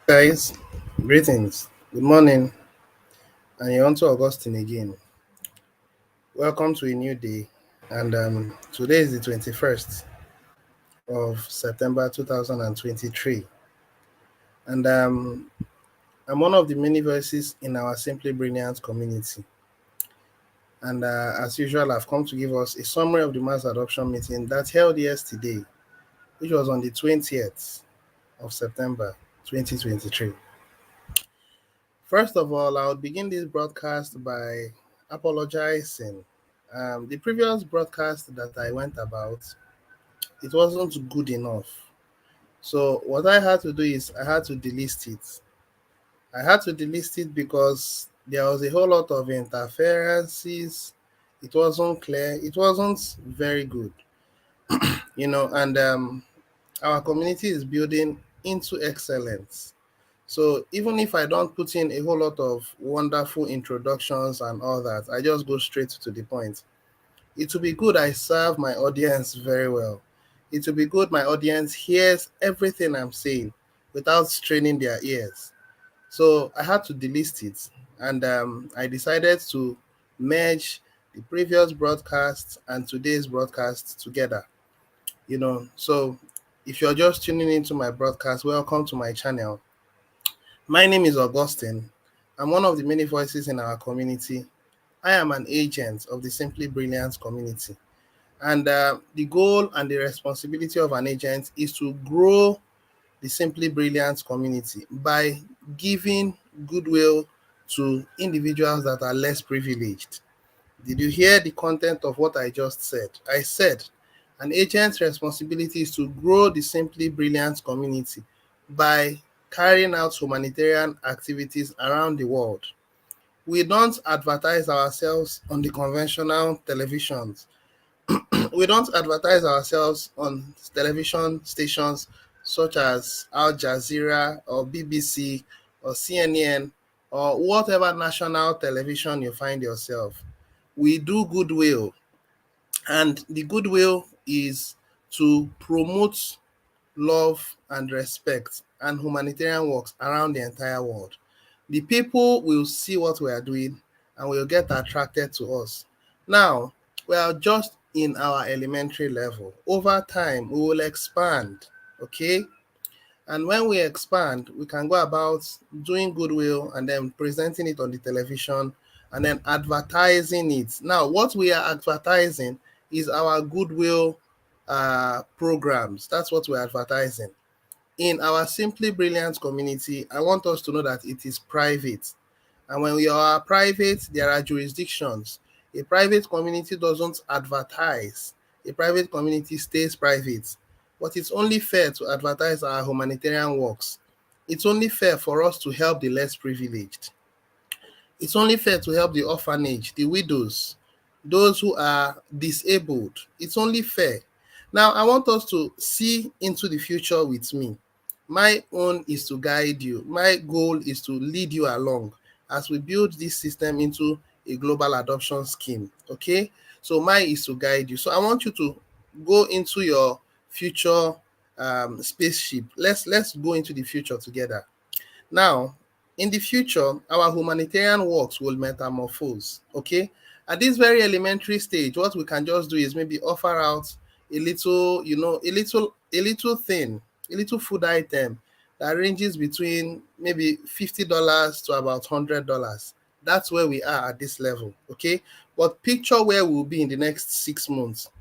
Guys, greetings, good morning, and you're on to Augustine again. Welcome to a new day, and today is the 21st of September 2023, and I'm one of the many voices in our Simply Brilliant community. And as usual, I've come to give us a summary of the mass adoption meeting that held yesterday, which was on the 20th of September 2023. First of all, I would begin this broadcast by apologizing. The previous broadcast that I went about, it wasn't good enough. So what I had to do is I had to delist it. I had to delist it because there was a whole lot of interferences. It wasn't clear. It wasn't very good, and our community is building into excellence. So even if I don't put in a whole lot of wonderful introductions and all that, I just go straight to the point. It will be good I serve my audience very well. It will be good my audience hears everything I'm saying without straining their ears. So I had to delist it, and I decided to merge the previous broadcast and today's broadcast together. So if you're just tuning into my broadcast, welcome to my channel. My name is Augustine. I'm one of the many voices in our community. I am an agent of the Simply Brilliant community. And the goal and the responsibility of an agent is to grow the Simply Brilliant community by giving goodwill to individuals that are less privileged. Did you hear the content of what I just said? I said an agent's responsibility is to grow the Simply Brilliant community by carrying out humanitarian activities around the world. We don't advertise ourselves on the conventional televisions. We don't advertise ourselves on television stations such as Al Jazeera or BBC or CNN or whatever national television you find yourself. We do goodwill, and the goodwill is to promote love and respect and humanitarian works around the entire world. The people will see what we are doing and will get attracted to us. Now, we are just in our elementary level. Over time, we will expand, okay? And when we expand, we can go about doing goodwill and then presenting it on the television and then advertising it. Now, what we are advertising is our goodwill programs. That's what we're advertising. In our Simply Brilliant community, I want us to know that it is private. And when we are private, there are jurisdictions. A private community doesn't advertise. A private community stays private. But it's only fair to advertise our humanitarian works. It's only fair for us to help the less privileged. It's only fair to help the orphanage, the widows, those who are disabled. It's only fair. Now, I want us to see into the future with me. My own is to guide you. My goal is to lead you along as we build this system into a global adoption scheme. Okay? So, mine is to guide you. So, I want you to go into your future spaceship. Let's go into the future together. Now, in the future, our humanitarian works will metamorphose. Okay. At this very elementary stage, what we can just do is maybe offer out a little, a little thing, a little food item that ranges between maybe $50 to about $100. That's where we are at this level. Okay. But picture where we'll be in the next 6 months.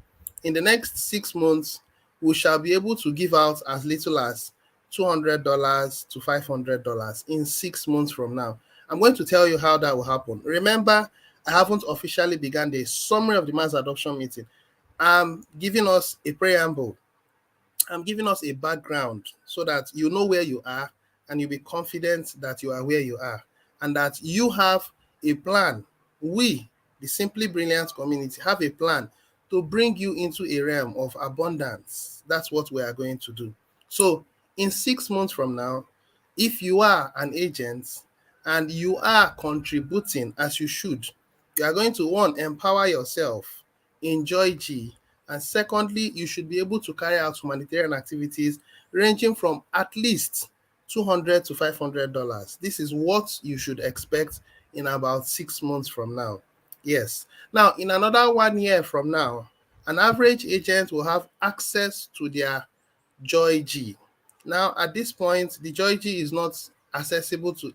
In the next 6 months, we shall be able to give out as little as $200 to $500 in 6 months from now. I'm going to tell you how that will happen. Remember, I haven't officially begun the summary of the mass adoption meeting. I'm giving us a preamble. I'm giving us a background so that you know where you are and you'll be confident that you are where you are and that you have a plan. We, the Simply Brilliant community, have a plan to bring you into a realm of abundance. That's what we are going to do. So, in 6 months from now, if you are an agent and you are contributing as you should, you are going to one, empower yourself, enjoy G, and secondly, you should be able to carry out humanitarian activities ranging from at least $200 to $500. This is what you should expect in about 6 months from now. Yes. Now, in another 1 year from now, an average agent will have access to their Joy G. Now, at this point, the Joy G is not accessible to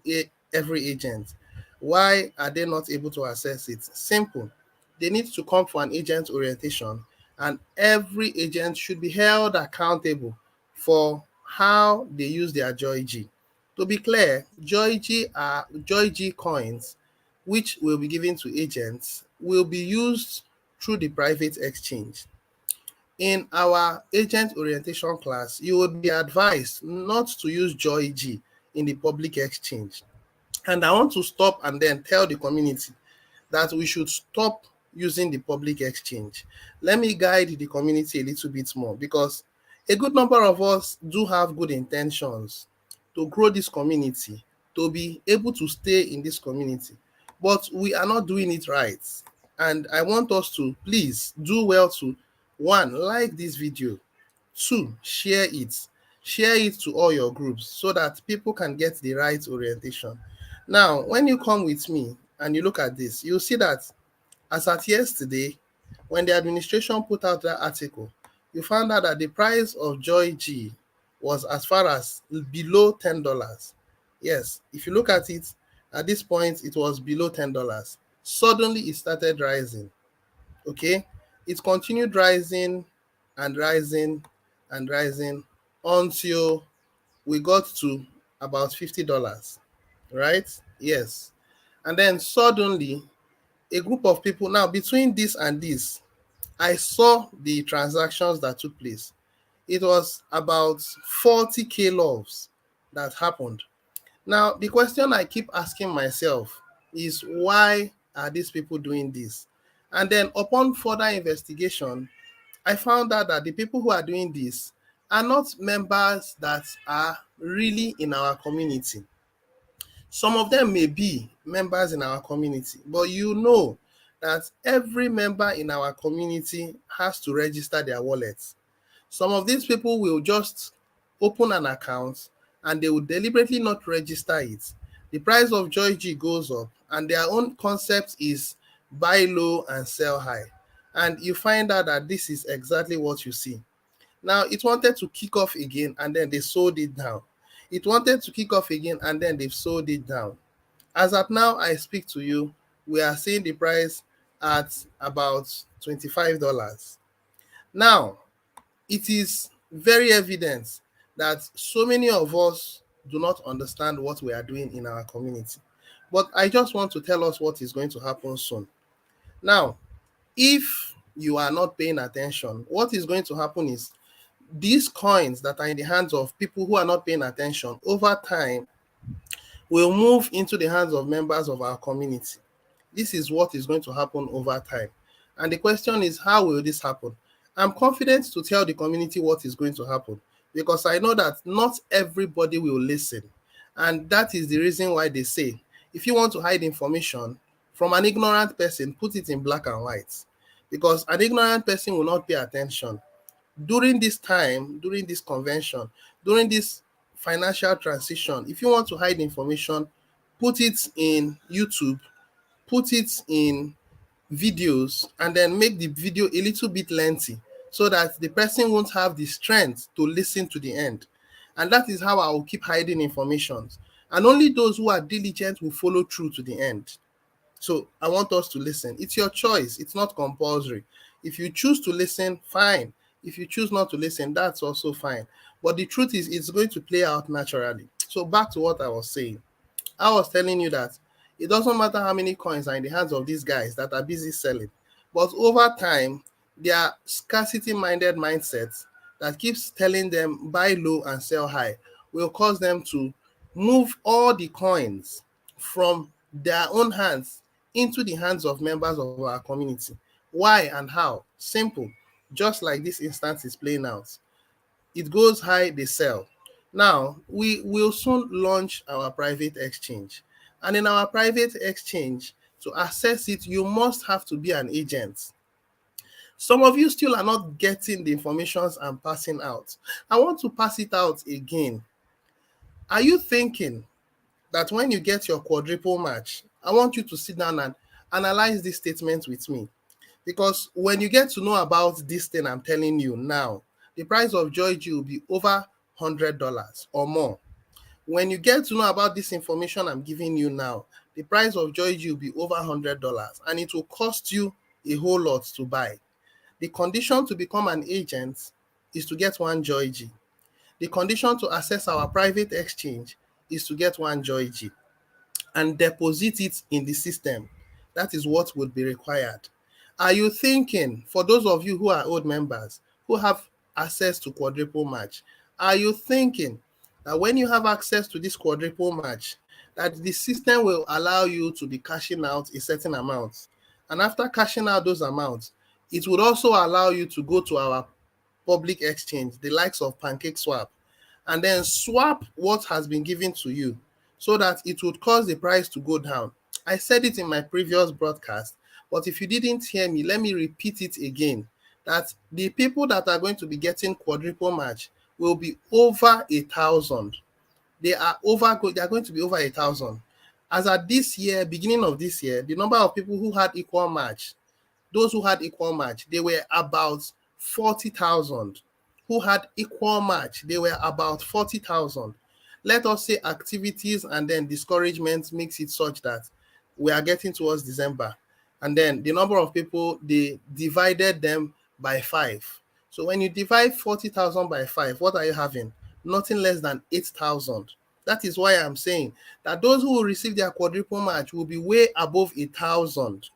every agent. Why are they not able to access it? Simple. They need to come for an agent orientation, and every agent should be held accountable for how they use their Joy G. To be clear, Joy G are Joy G coins, which will be given to agents, will be used through the private exchange. In our agent orientation class, you would be advised not to use Joy G in the public exchange. And I want to stop and then tell the community that we should stop using the public exchange. Let me guide the community a little bit more, because a good number of us do have good intentions to grow this community, to be able to stay in this community, but we are not doing it right. And I want us to please do well to, one, like this video, two, share it to all your groups so that people can get the right orientation. Now, when you come with me and you look at this, you'll see that as at yesterday, when the administration put out that article, you found out that the price of Joy G was as far as below $10. Yes, if you look at it, at this point, it was below $10. Suddenly, it started rising. Okay, it continued rising and rising and rising until we got to about $50, right? Yes. And then suddenly, a group of people, now between this and this, I saw the transactions that took place. It was about 40K loves that happened. Now, the question I keep asking myself is, why are these people doing this? And then upon further investigation, I found out that the people who are doing this are not members that are really in our community. Some of them may be members in our community, but you know that every member in our community has to register their wallets. Some of these people will just open an account and they will deliberately not register it. The price of Joy G goes up, and their own concept is buy low and sell high. And you find out that this is exactly what you see. Now, it wanted to kick off again and then they sold it down. It wanted to kick off again and then they've sold it down. As at now, I speak to you, we are seeing the price at about $25. Now, it is very evident that so many of us do not understand what we are doing in our community. But I just want to tell us what is going to happen soon. Now, if you are not paying attention, what is going to happen is these coins that are in the hands of people who are not paying attention over time will move into the hands of members of our community. This is what is going to happen over time. And the question is, how will this happen? I'm confident to tell the community what is going to happen, because I know that not everybody will listen. And that is the reason why they say, if you want to hide information from an ignorant person, put it in black and white, because an ignorant person will not pay attention. During this time, during this convention, during this financial transition, if you want to hide information, put it in YouTube, put it in videos, and then make the video a little bit lengthy so that the person won't have the strength to listen to the end. And that is how I will keep hiding information. And only those who are diligent will follow through to the end. So I want us to listen. It's your choice. It's not compulsory. If you choose to listen, fine. If you choose not to listen, that's also fine. But the truth is, it's going to play out naturally. So back to what I was saying. I was telling you that it doesn't matter how many coins are in the hands of these guys that are busy selling, but over time, their scarcity-minded mindset that keeps telling them buy low and sell high will cause them to move all the coins from their own hands into the hands of members of our community. Why and how? Simple. Just like this instance is playing out. It goes high, they sell. Now, we will soon launch our private exchange. And in our private exchange, to access it, you must have to be an agent. Some of you still are not getting the informations I'm passing out. I want to pass it out again. Are you thinking that when you get your quadruple match, I want you to sit down and analyze this statement with me. Because when you get to know about this thing I'm telling you now, the price of Joy G will be over $100 or more. When you get to know about this information I'm giving you now, the price of Joy G will be over $100 and it will cost you a whole lot to buy. The condition to become an agent is to get one Joy G. The condition to access our private exchange is to get one Joy G and deposit it in the system. That is what would be required. Are you thinking, for those of you who are old members who have access to quadruple match, are you thinking that when you have access to this quadruple match, that the system will allow you to be cashing out a certain amount? And after cashing out those amounts, it would also allow you to go to our public exchange, the likes of PancakeSwap, and then swap what has been given to you so that it would cause the price to go down. I said it in my previous broadcast, but if you didn't hear me, let me repeat it again, that the people that are going to be getting quadruple match will be over 1,000. They are going to be over 1,000. As at this year, beginning of this year, the number of people who had equal match, those who had equal match, they were about 40,000. Who had equal match, they were about 40,000. Let us say activities and then discouragement makes it such that we are getting towards December. And then the number of people, they divided them by 5. So when you divide 40,000 by 5, what are you having? Nothing less than 8,000. That is why I'm saying that those who will receive their quadruple match will be way above 1,000.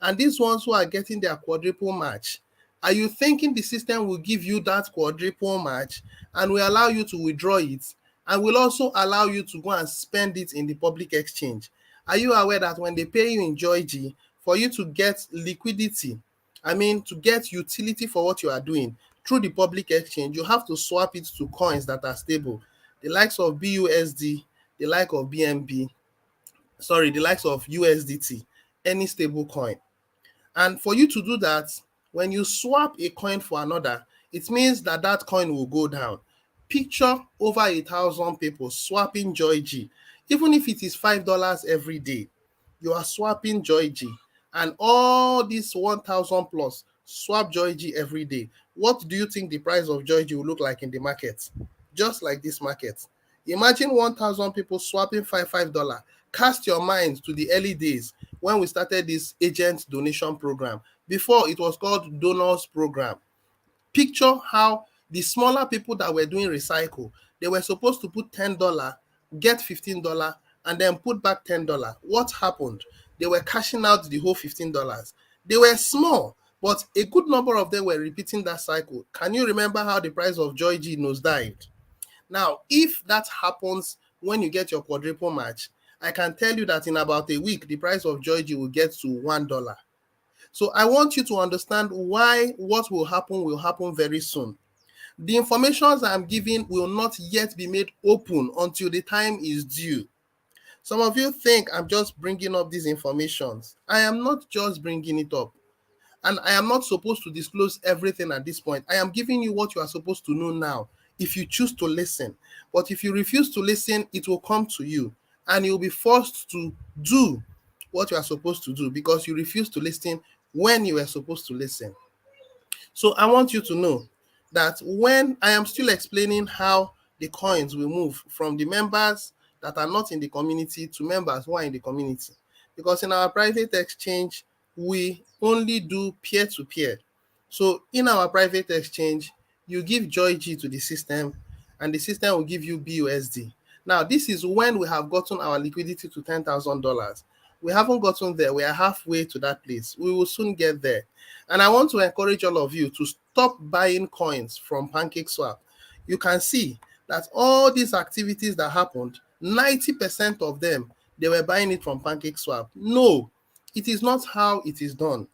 And these ones who are getting their quadruple match, are you thinking the system will give you that quadruple match and will allow you to withdraw it and will also allow you to go and spend it in the public exchange? Are you aware that when they pay you in JoyG, for you to get liquidity, I mean to get utility for what you are doing through the public exchange, you have to swap it to coins that are stable, the likes of BUSD, the like of BNB, sorry, the likes of USDT, any stable coin. And for you to do that, when you swap a coin for another, it means that that coin will go down. Picture over 1,000 people swapping Joy G. Even if it is $5 every day, you are swapping Joy G. And all these 1,000 plus swap Joy G every day. What do you think the price of Joy G will look like in the market? Just like this market. Imagine 1,000 people swapping $5. Cast your mind to the early days when we started this agent donation program. Before it was called donors program. Picture how the smaller people that were doing recycle, they were supposed to put $10, get $15, and then put back $10. What happened? They were cashing out the whole $15. They were small, but a good number of them were repeating that cycle. Can you remember how the price of Joy G nosedived? Now, if that happens when you get your quadruple match, I can tell you that in about a week, the price of Joy G will get to $1. So I want you to understand why what will happen very soon. The information I'm giving will not yet be made open until the time is due. Some of you think I'm just bringing up these informations. I am not just bringing it up. And I am not supposed to disclose everything at this point. I am giving you what you are supposed to know now if you choose to listen. But if you refuse to listen, it will come to you and you'll be forced to do what you are supposed to do because you refuse to listen when you were supposed to listen. So I want you to know that when I am still explaining how the coins will move from the members that are not in the community to members who are in the community. Because in our private exchange, we only do peer to peer. So in our private exchange, you give Joy G to the system and the system will give you BUSD. Now, this is when we have gotten our liquidity to $10,000. We haven't gotten there. We are halfway to that place. We will soon get there. And I want to encourage all of you to stop buying coins from PancakeSwap. You can see that all these activities that happened, 90% of them, they were buying it from PancakeSwap. No, it is not how it is done.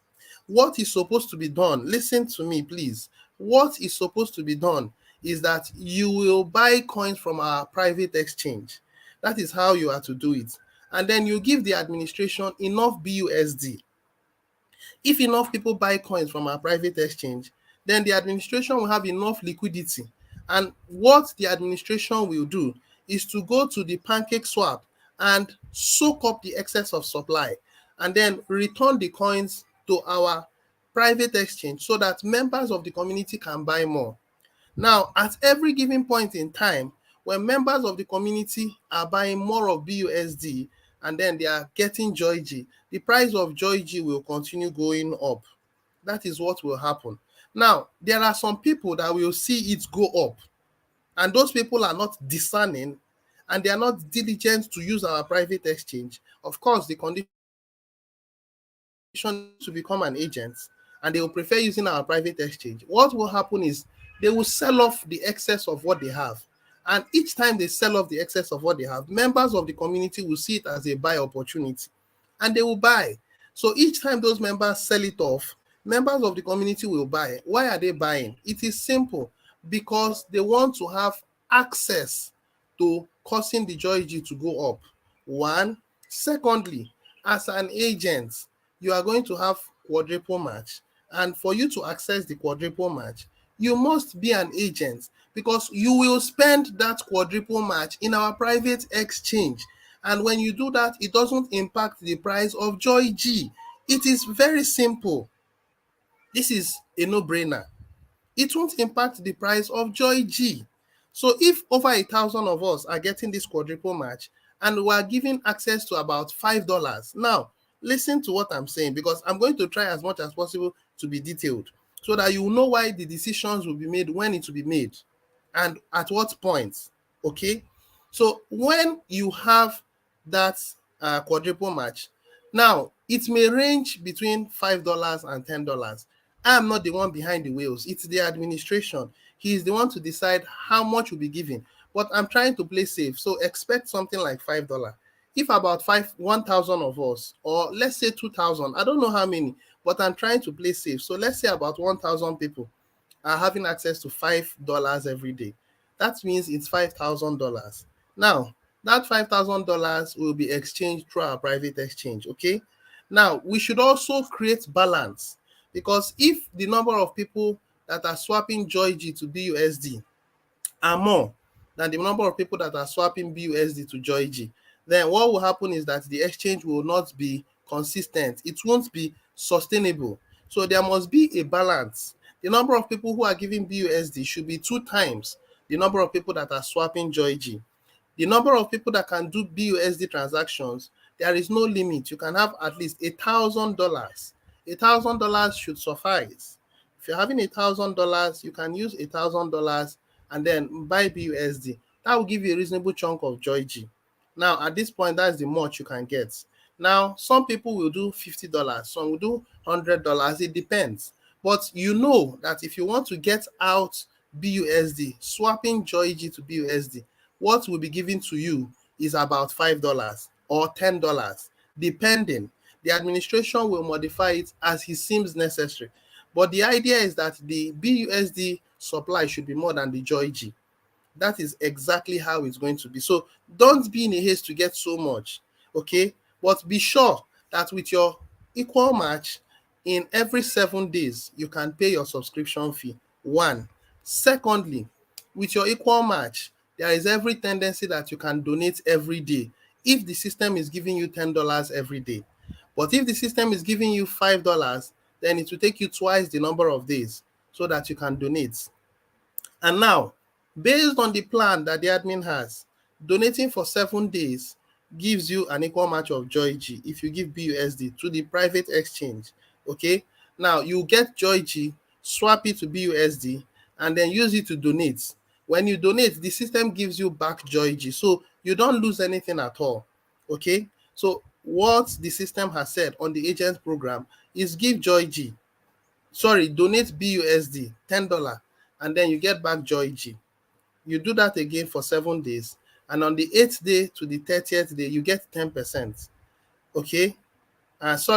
What is supposed to be done, listen to me, please. What is supposed to be done is that you will buy coins from our private exchange. That is how you are to do it. And then you give the administration enough BUSD. If enough people buy coins from our private exchange, then the administration will have enough liquidity. And what the administration will do is to go to the pancake swap and soak up the excess of supply and then return the coins to our private exchange so that members of the community can buy more. Now, at every given point in time, when members of the community are buying more of BUSD and then they are getting Joy G, the price of Joy G will continue going up. That is what will happen. Now, there are some people that will see it go up, and those people are not discerning and they are not diligent to use our private exchange. Of course, the condition is to become an agent and they will prefer using our private exchange. What will happen is they will sell off the excess of what they have. And each time they sell off the excess of what they have, members of the community will see it as a buy opportunity and they will buy. So each time those members sell it off, members of the community will buy. Why are they buying? It is simple, because they want to have access to causing the Joy G to go up. One. Secondly, as an agent, you are going to have quadruple match. And for you to access the quadruple match, you must be an agent because you will spend that quadruple match in our private exchange. And when you do that, it doesn't impact the price of Joy G. It is very simple. This is a no-brainer. It won't impact the price of Joy G. So if over 1,000 of us are getting this quadruple match and we are giving access to about $5, now listen to what I'm saying because I'm going to try as much as possible to be detailed so that you will know why the decisions will be made, when it will be made, and at what point. Okay? So when you have that quadruple match, now it may range between $5 and $10. I'm not the one behind the wheels. It's the administration. He is the one to decide how much will be given. But I'm trying to play safe. So expect something like $5. If about 1,000 of us, or let's say 2,000, I don't know how many, but I'm trying to play safe. So let's say about 1,000 people are having access to $5 every day. That means it's $5,000. Now, that $5,000 will be exchanged through our private exchange. Okay. Now, we should also create balance because if the number of people that are swapping Joy G to BUSD are more than the number of people that are swapping BUSD to Joy G, then what will happen is that the exchange will not be consistent. It won't be sustainable. So there must be a balance. The number of people who are giving BUSD should be 2 times the number of people that are swapping Joy G. The number of people that can do BUSD transactions, there is no limit. You can have at least $1,000. $1,000 should suffice. If you're having $1,000, you can use $1,000 and then buy BUSD. That will give you a reasonable chunk of Joy G. Now, at this point, that's the much you can get. Now, some people will do $50, some will do $100. It depends. But you know that if you want to get out BUSD, swapping Joy G to BUSD, what will be given to you is about $5 or $10, depending. The administration will modify it as it seems necessary. But the idea is that the BUSD supply should be more than the Joy G. That is exactly how it's going to be. So don't be in a haste to get so much, okay? But be sure that with your equal match, in every 7 days, you can pay your subscription fee. One. Secondly, with your equal match, there is every tendency that you can donate every day if the system is giving you $10 every day. But if the system is giving you $5, then it will take you twice the number of days so that you can donate. And now, based on the plan that the admin has, donating for 7 days gives you an equal match of Joy G if you give BUSD to the private exchange. Okay. Now you get Joy G, swap it to BUSD, and then use it to donate. When you donate, the system gives you back Joy G. So you don't lose anything at all. Okay. So what the system has said on the agent program is give Joy G, donate BUSD $10, and then you get back Joy G. You do that again for 7 days, and on the 8th day to the 30th day, you get 10%. Okay,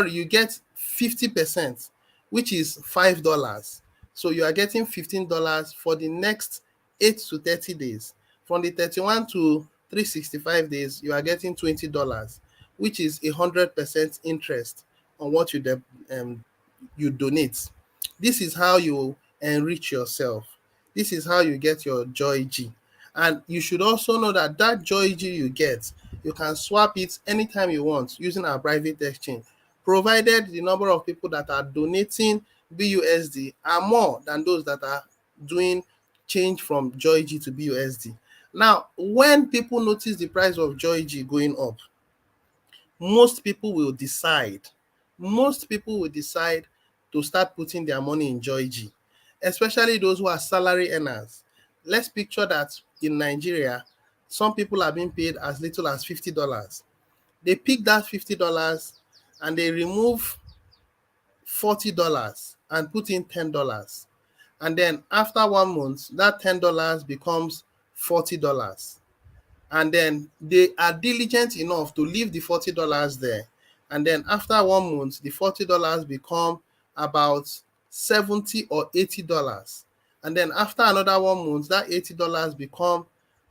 you get 50%, which is $5. So you are getting $15 for the next 8 to 30 days. From the 31 to 365 days, you are getting $20, which is 100% interest on what you donate. This is how you enrich yourself. This is how you get your Joy G. And you should also know that that Joy G you get, you can swap it anytime you want using our private exchange, provided the number of people that are donating BUSD are more than those that are doing change from Joy G to BUSD. Now, when people notice the price of Joy G going up, most people will decide, most people will decide to start putting their money in Joy G, especially those who are salary earners. Let's picture that in Nigeria, some people are being paid as little as $50. They pick that $50 and they remove $40 and put in $10. And then after 1 month, that $10 becomes $40. And then they are diligent enough to leave the $40 there. And then after 1 month, the $40 become about $70 or $80. And then after another 1 month, that $80 become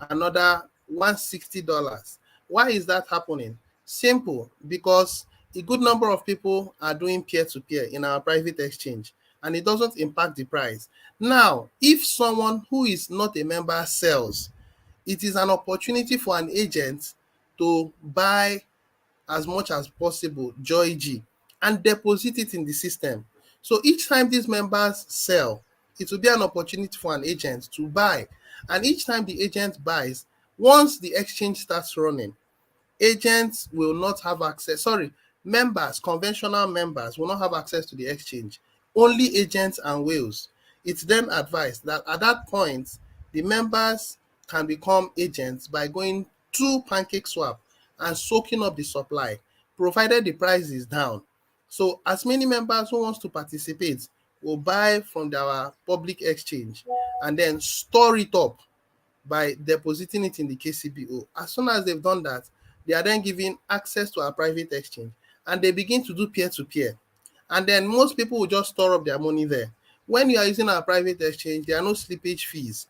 another $160. Why is that happening? Simple, because a good number of people are doing peer-to-peer in our private exchange, and it doesn't impact the price. Now, if someone who is not a member sells, it is an opportunity for an agent to buy as much as possible Joy G and deposit it in the system. So each time these members sell, it will be an opportunity for an agent to buy. And each time the agent buys, once the exchange starts running, agents will not have access, sorry, members, conventional members will not have access to the exchange, only agents and whales. It's then advised that at that point, the members can become agents by going to pancake swap and soaking up the supply, provided the price is down. So as many members who wants to participate will buy from our public exchange and then store it up by depositing it in the KCBO. As soon as they've done that, they are then given access to our private exchange and they begin to do peer-to-peer. And then most people will just store up their money there. When you are using our private exchange, there are no slippage fees.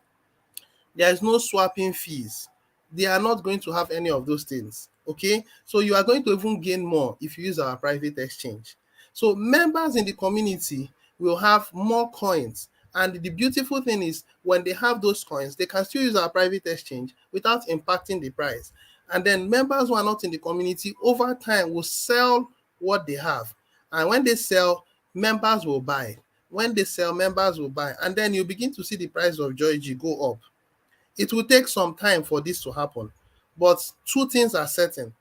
There is no swapping fees. They are not going to have any of those things. Okay, so you are going to even gain more if you use our private exchange. So members in the community will have more coins, and the beautiful thing is when they have those coins, they can still use our private exchange without impacting the price. And then members who are not in the community over time will sell what they have, and when they sell, members will buy. When they sell, members will buy, and then you begin to see the price of Joy G go up. It will take some time for this to happen, but two things are certain.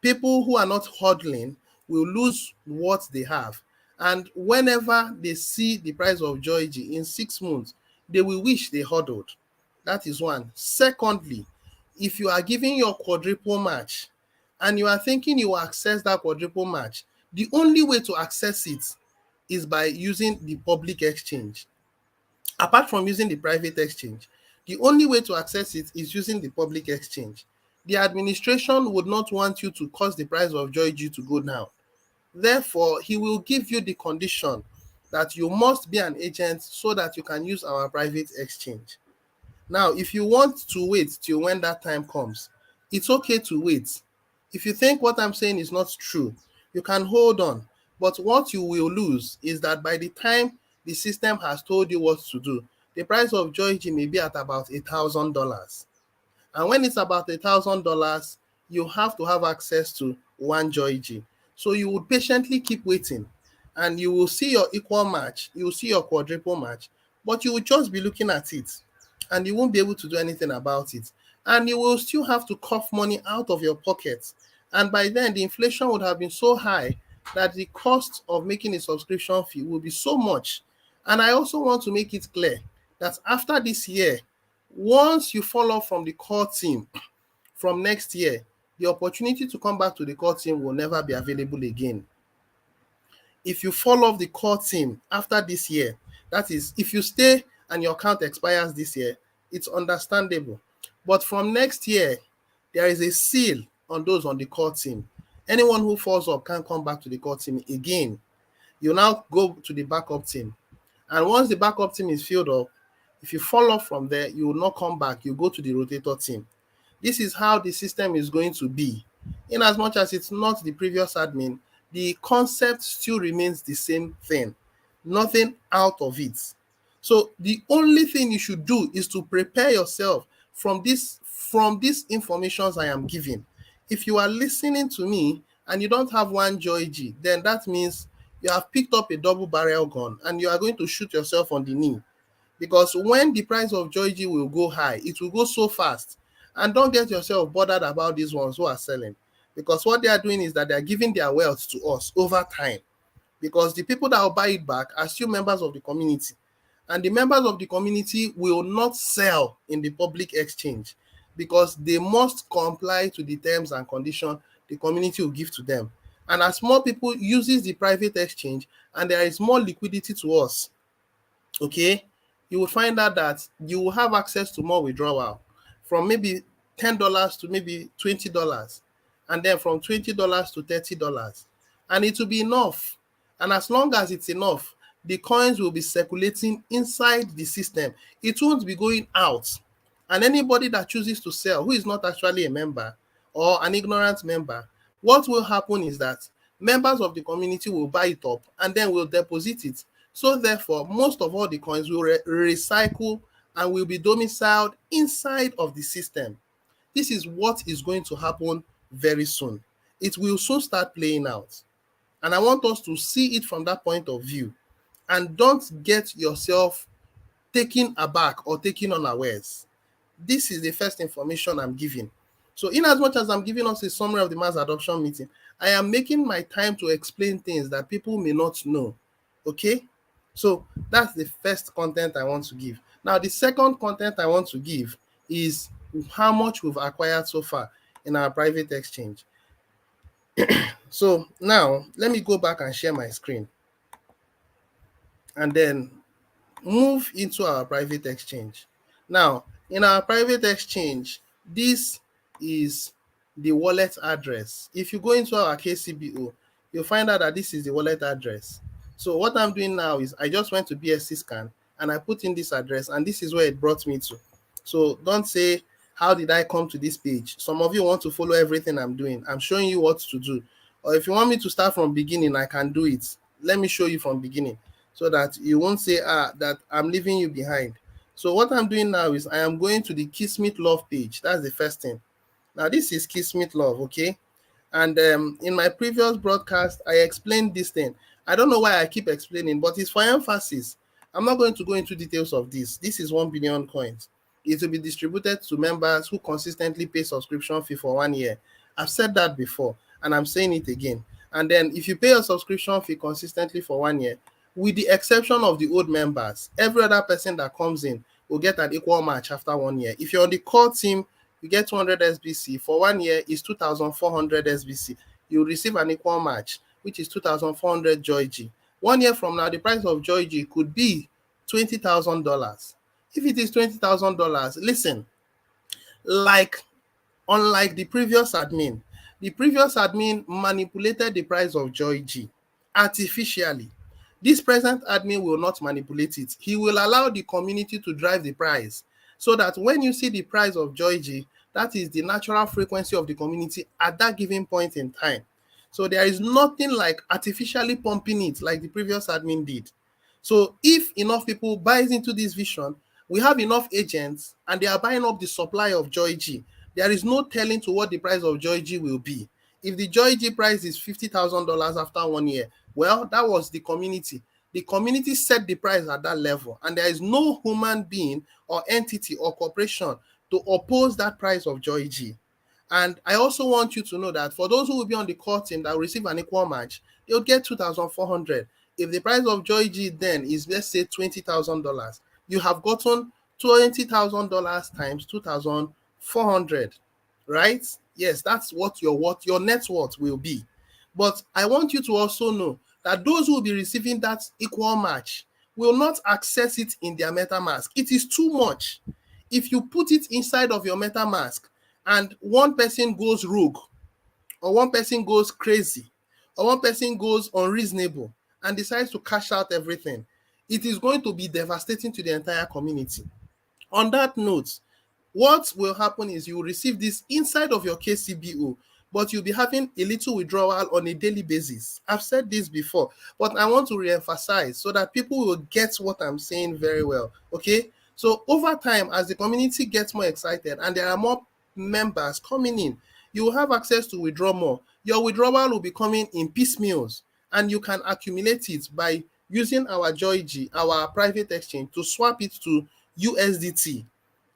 People who are not hodling will lose what they have. And whenever they see the price of Joy G in 6 months, they will wish they hodled. That is one. Secondly, if you are giving your quadruple match and you are thinking you will access that quadruple match, the only way to access it is by using the public exchange. Apart from using the private exchange, the only way to access it is using the public exchange. The administration would not want you to cause the price of Joy G to go down. Therefore, he will give you the condition that you must be an agent so that you can use our private exchange. Now, if you want to wait till when that time comes, it's okay to wait. If you think what I'm saying is not true, you can hold on. But what you will lose is that by the time the system has told you what to do, the price of Joy G may be at about $1,000. And when it's about $1,000, you have to have access to one Joy G. So you would patiently keep waiting and you will see your equal match, you will see your quadruple match, but you will just be looking at it and you won't be able to do anything about it. And you will still have to cough money out of your pocket. And by then, the inflation would have been so high that the cost of making a subscription fee will be so much. And I also want to make it clear that after this year, once you fall off from the core team from next year, the opportunity to come back to the core team will never be available again. If you fall off the core team after this year, that is, if you stay and your account expires this year, it's understandable. But from next year, there is a seal on those on the core team. Anyone who falls off can't come back to the core team again. You now go to the backup team. And once the backup team is filled up, if you fall off from there, you will not come back. You go to the rotator team. This is how the system is going to be. In as much as it's not the previous admin, the concept still remains the same thing. Nothing out of it. So the only thing you should do is to prepare yourself from these informations I am giving. If you are listening to me and you don't have one Joy G, then that means you have picked up a double barrel gun and you are going to shoot yourself on the knee. Because when the price of Joy G will go high, it will go so fast. And don't get yourself bothered about these ones who are selling. Because what they are doing is that they are giving their wealth to us over time. Because the people that will buy it back are still members of the community. And the members of the community will not sell in the public exchange because they must comply to the terms and conditions the community will give to them. And as more people uses the private exchange and there is more liquidity to us, okay, you will find out that you will have access to more withdrawal from maybe $10 to maybe $20, and then from $20 to $30, and it will be enough. And as long as it's enough, the coins will be circulating inside the system. It won't be going out. And anybody that chooses to sell who is not actually a member or an ignorant member, what will happen is that members of the community will buy it up and then will deposit it. So therefore, most of all the coins will recycle and will be domiciled inside of the system. This is what is going to happen very soon. It will soon start playing out. And I want us to see it from that point of view. And don't get yourself taken aback or taken unawares. This is the first information I'm giving. So in as much as I'm giving us a summary of the mass adoption meeting, I am making my time to explain things that people may not know. Okay? So that's the first content I want to give. Now, the second content I want to give is how much we've acquired so far in our private exchange. So now let me go back and share my screen and then move into our private exchange. Now, in our private exchange, this is the wallet address. If you go into our KCBO, you'll find out that this is the wallet address. So what I'm doing now is I just went to BSC scan and I put in this address, and this is where it brought me to. So don't say, how did I come to this page? Some of you want to follow everything I'm doing. I'm showing you what to do. Or if you want me to start from beginning, I can do it. Let me show you from beginning so that you won't say that I'm leaving you behind. So what I'm doing now is I am going to the Kismet Love page. That's the first thing. Now this is Kismet Love, okay? And in my previous broadcast, I explained this thing. I don't know why I keep explaining, but it's for emphasis. I'm not going to go into details of this. This is 1 billion coins. It will be distributed to members who consistently pay subscription fee for 1 year. I've said that before, and I'm saying it again. And then if you pay a subscription fee consistently for 1 year, with the exception of the old members, every other person that comes in will get an equal match after 1 year. If you're on the core team, you get 200 SBC. For 1 year is 2,400 SBC. You receive an equal match, which is 2,400 Joy G. 1 year from now, the price of Joy G could be $20,000. If it is $20,000, listen, like unlike the previous admin manipulated the price of Joy G artificially. This present admin will not manipulate it. He will allow the community to drive the price so that when you see the price of Joy G, that is the natural frequency of the community at that given point in time. So there is nothing like artificially pumping it like the previous admin did. So if enough people buys into this vision, we have enough agents and they are buying up the supply of Joy G. There is no telling to what the price of Joy G will be. If the Joy G price is $50,000 after 1 year, well, that was the community. The community set the price at that level, and there is no human being or entity or corporation to oppose that price of Joy G. And I also want you to know that for those who will be on the core team that will receive an equal match, they'll get 2,400. If the price of Joy G then is, let's say, $20,000, you have gotten $20,000 times 2,400, right? Yes, that's what your net worth will be. But I want you to also know that those who will be receiving that equal match will not access it in their MetaMask. It is too much. If you put it inside of your MetaMask and one person goes rogue, or one person goes crazy, or one person goes unreasonable and decides to cash out everything, it is going to be devastating to the entire community. On that note, what will happen is you will receive this inside of your KCBO, but you'll be having a little withdrawal on a daily basis. I've said this before, but I want to re-emphasize so that people will get what I'm saying very well. Okay, So over time, as the community gets more excited and there are more members coming in, you will have access to withdraw more. Your withdrawal will be coming in piecemeals, and you can accumulate it by using our JoyG, our private exchange, to swap it to USDT.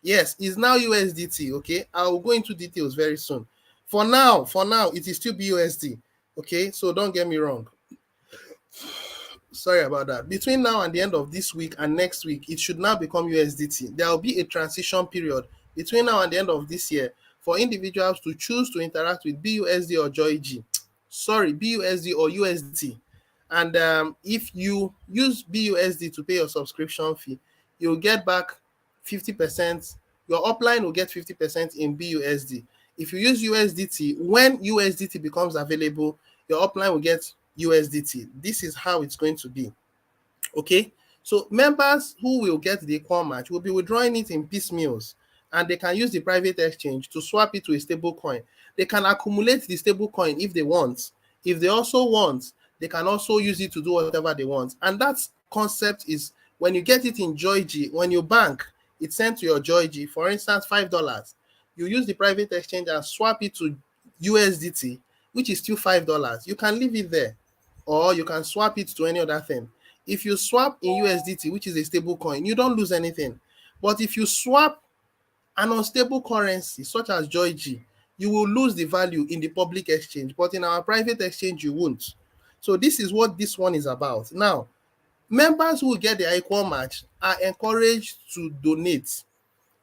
Yes, it's now USDT. Okay, I will go into details very soon. For now, it is still BUSD. Okay, so don't get me wrong. Sorry about that. Between now and the end of this week and next week, it should now become USDT. There will be a transition period between now and the end of this year for individuals to choose to interact with BUSD or JoyG. Sorry, BUSD or USDT. And if you use BUSD to pay your subscription fee, you'll get back 50%. Your upline will get 50% in BUSD. If you use USDT, when USDT becomes available, your upline will get USDT. This is how it's going to be. Okay, so members who will get the equal match will be withdrawing it in piecemeals, and they can use the private exchange to swap it to a stable coin. They can accumulate the stable coin if they want. If they also want, they can also use it to do whatever they want. And that concept is, when you get it in JoyG, when you bank, it's sent to your JoyG. For instance, $5. You use the private exchange and swap it to USDT, which is still $5. You can leave it there, or you can swap it to any other thing. If you swap in USDT, which is a stable coin, you don't lose anything. But if you swap an unstable currency such as JoyG, you will lose the value in the public exchange, but in our private exchange, you won't. So this is what this one is about. Now, members who get their equal match are encouraged to donate.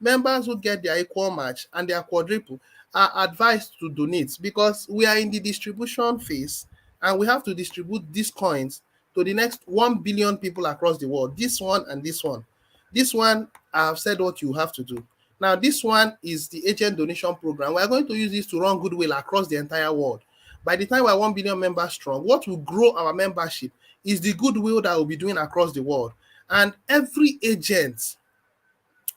Members who get their equal match and their quadruple are advised to donate, because we are in the distribution phase and we have to distribute these coins to the next 1 billion people across the world. This one and this one. This one, I have said what you have to do. Now, this one is the agent donation program. We are going to use this to run goodwill across the entire world. By the time we're 1 billion members strong, what will grow our membership is the goodwill that we'll be doing across the world. And every agent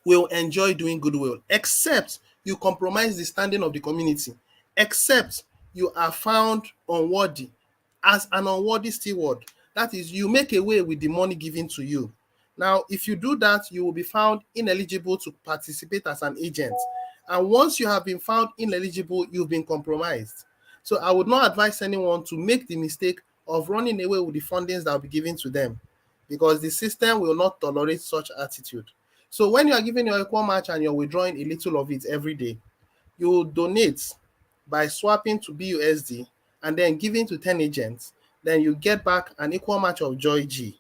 will enjoy doing goodwill, except you compromise the standing of the community, except you are found unworthy as an unworthy steward. That is, you make away with the money given to you. Now, if you do that, you will be found ineligible to participate as an agent. And once you have been found ineligible, you've been compromised. So I would not advise anyone to make the mistake of running away with the fundings that will be given to them, because the system will not tolerate such attitude. So when you are giving your equal match and you're withdrawing a little of it every day, you donate by swapping to BUSD and then giving to 10 agents, then you get back an equal match of JoyG.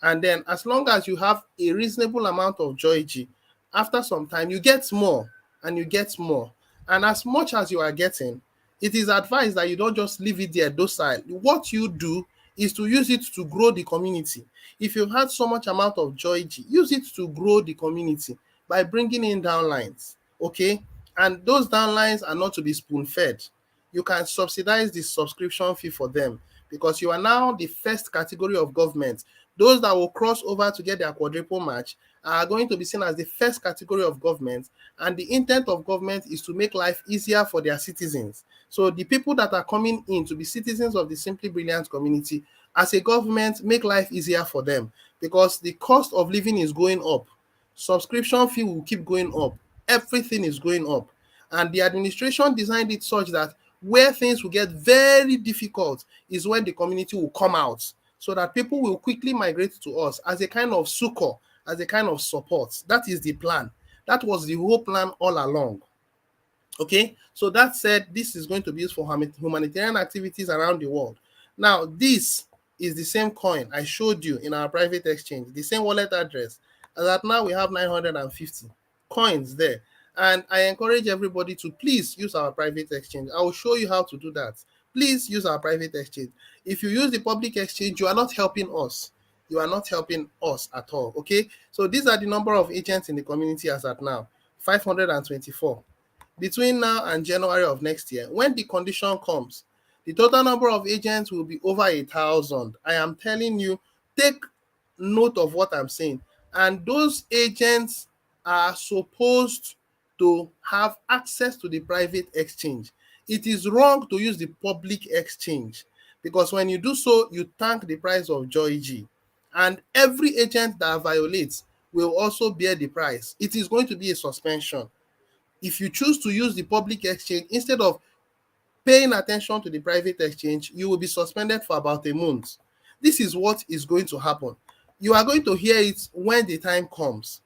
And then as long as you have a reasonable amount of JoyG, after some time you get more and you get more. And as much as you are getting, it is advised that you don't just leave it there docile. What you do is to use it to grow the community. If you've had so much amount of JoyG, use it to grow the community by bringing in downlines, okay? And those downlines are not to be spoon-fed. You can subsidize the subscription fee for them, because you are now the first category of government. Those that will cross over to get their quadruple match are going to be seen as the first category of government, and the intent of government is to make life easier for their citizens. So the people that are coming in to be citizens of the Simply Brilliant community, as a government, make life easier for them, because the cost of living is going up. Subscription fee will keep going up. Everything is going up. And the administration designed it such that where things will get very difficult is when the community will come out, so that people will quickly migrate to us as a kind of succor, as a kind of support. That is the plan. That was the whole plan all along. Okay, so that said, this is going to be used for humanitarian activities around the world. Now, this is the same coin I showed you in our private exchange, the same wallet address. And that now we have 950 coins there. And I encourage everybody to please use our private exchange. I will show you how to do that. Please use our private exchange. If you use the public exchange, you are not helping us. You are not helping us at all. Okay, so these are the number of agents in the community as at now, 524. Between now and January of next year, when the condition comes, the total number of agents will be over 1,000. I am telling you, take note of what I'm saying. And those agents are supposed to have access to the private exchange. It is wrong to use the public exchange, because when you do so, you tank the price of JoyG. And every agent that violates will also bear the price. It is going to be a suspension. If you choose to use the public exchange instead of paying attention to the private exchange, you will be suspended for about a month. This is what is going to happen. You are going to hear it when the time comes.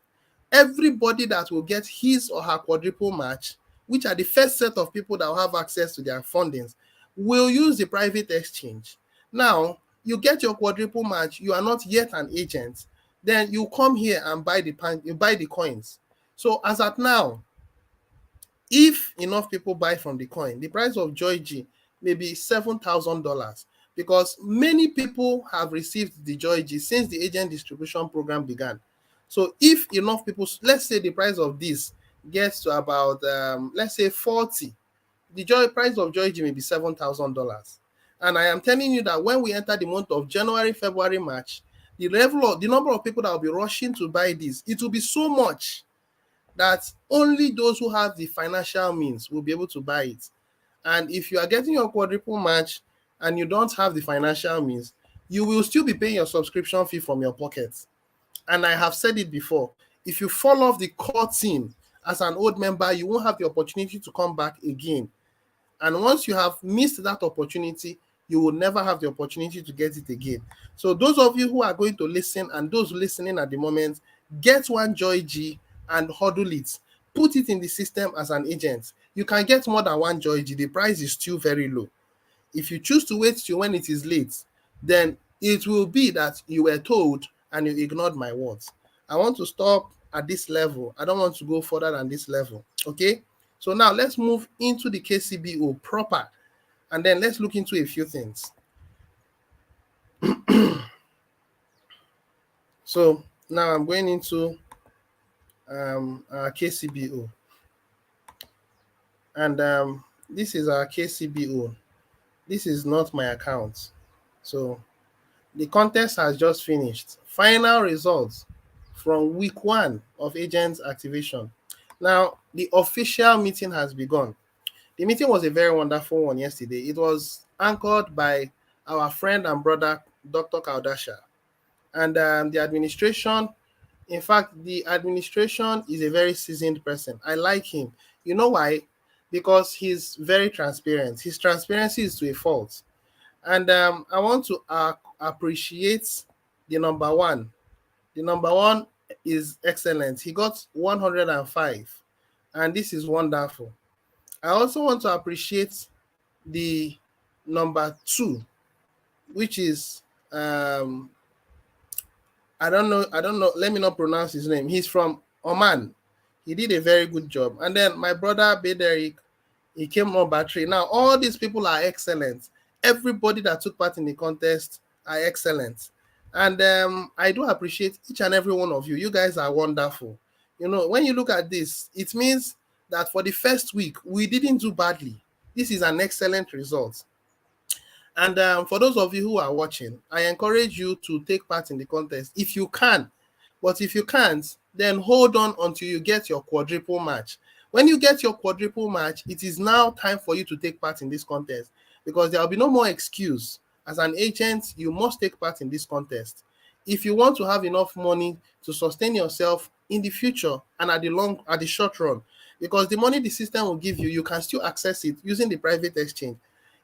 Everybody that will get his or her quadruple match, which are the first set of people that will have access to their fundings, will use the private exchange. Now, you get your quadruple match, you are not yet an agent, then you come here and you buy the coins. So as at now, if enough people buy from the coin, the price of Joy G may be $7,000 because many people have received the Joy G since the agent distribution program began. So if enough people, let's say the price of this gets to about, let's say 40, the price of Joy G may be $7,000. And I am telling you that when we enter the month of January, February, March, the number of people that will be rushing to buy this, it will be so much that only those who have the financial means will be able to buy it. And if you are getting your quadruple match and you don't have the financial means, you will still be paying your subscription fee from your pocket. And I have said it before, if you fall off the core team as an old member, you won't have the opportunity to come back again. And once you have missed that opportunity, you will never have the opportunity to get it again. So those of you who are going to listen and those listening at the moment, get one Joy G and huddle it. Put it in the system as an agent. You can get more than one Joy G. The price is still very low. If you choose to wait till when it is late, then it will be that you were told and you ignored my words. I want to stop at this level. I don't want to go further than this level. Okay? So now let's move into the KCBO proper, and then let's look into a few things. So now I'm going into our KCBO, and this is our KCBO. This is not my account. So the contest has just finished. Final results from week 1 of agents activation. Now the official meeting has begun. The meeting was a very wonderful one yesterday. It was anchored by our friend and brother, Dr. Kaudasha. And the administration, in fact, the administration is a very seasoned person. I like him. You know why? Because he's very transparent. His transparency is to a fault. And I want to appreciate the number one. The number one is excellent. He got 105. And this is wonderful. I also want to appreciate the number 2, which is I don't know. Let me not pronounce his name. He's from Oman. He did a very good job. And then my brother Bederick, he came on battery. Now all these people are excellent. Everybody that took part in the contest are excellent. And I do appreciate each and every one of you. You guys are wonderful. You know, when you look at this, it means that for the first week, we didn't do badly. This is an excellent result. And for those of you who are watching, I encourage you to take part in the contest if you can. But if you can't, then hold on until you get your quadruple match. When you get your quadruple match, it is now time for you to take part in this contest because there will be no more excuse. As an agent, you must take part in this contest. If you want to have enough money to sustain yourself in the future and at the short run, because the money the system will give you, you can still access it using the private exchange.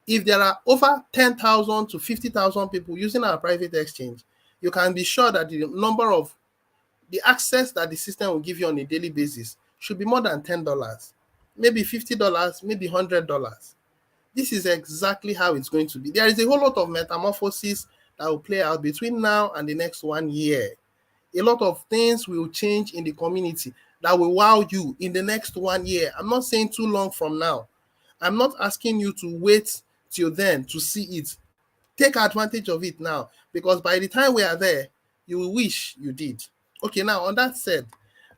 If there are over 10,000 to 50,000 people using our private exchange, you can be sure that the access that the system will give you on a daily basis should be more than $10, maybe $50, maybe $100. This is exactly how it's going to be. There is a whole lot of metamorphosis that will play out between now and the next 1 year. A lot of things will change in the community that will wow you in the next 1 year. I'm not saying too long from now. I'm not asking you to wait till then to see it. Take advantage of it now, because by the time we are there, you will wish you did. Okay, now on that said,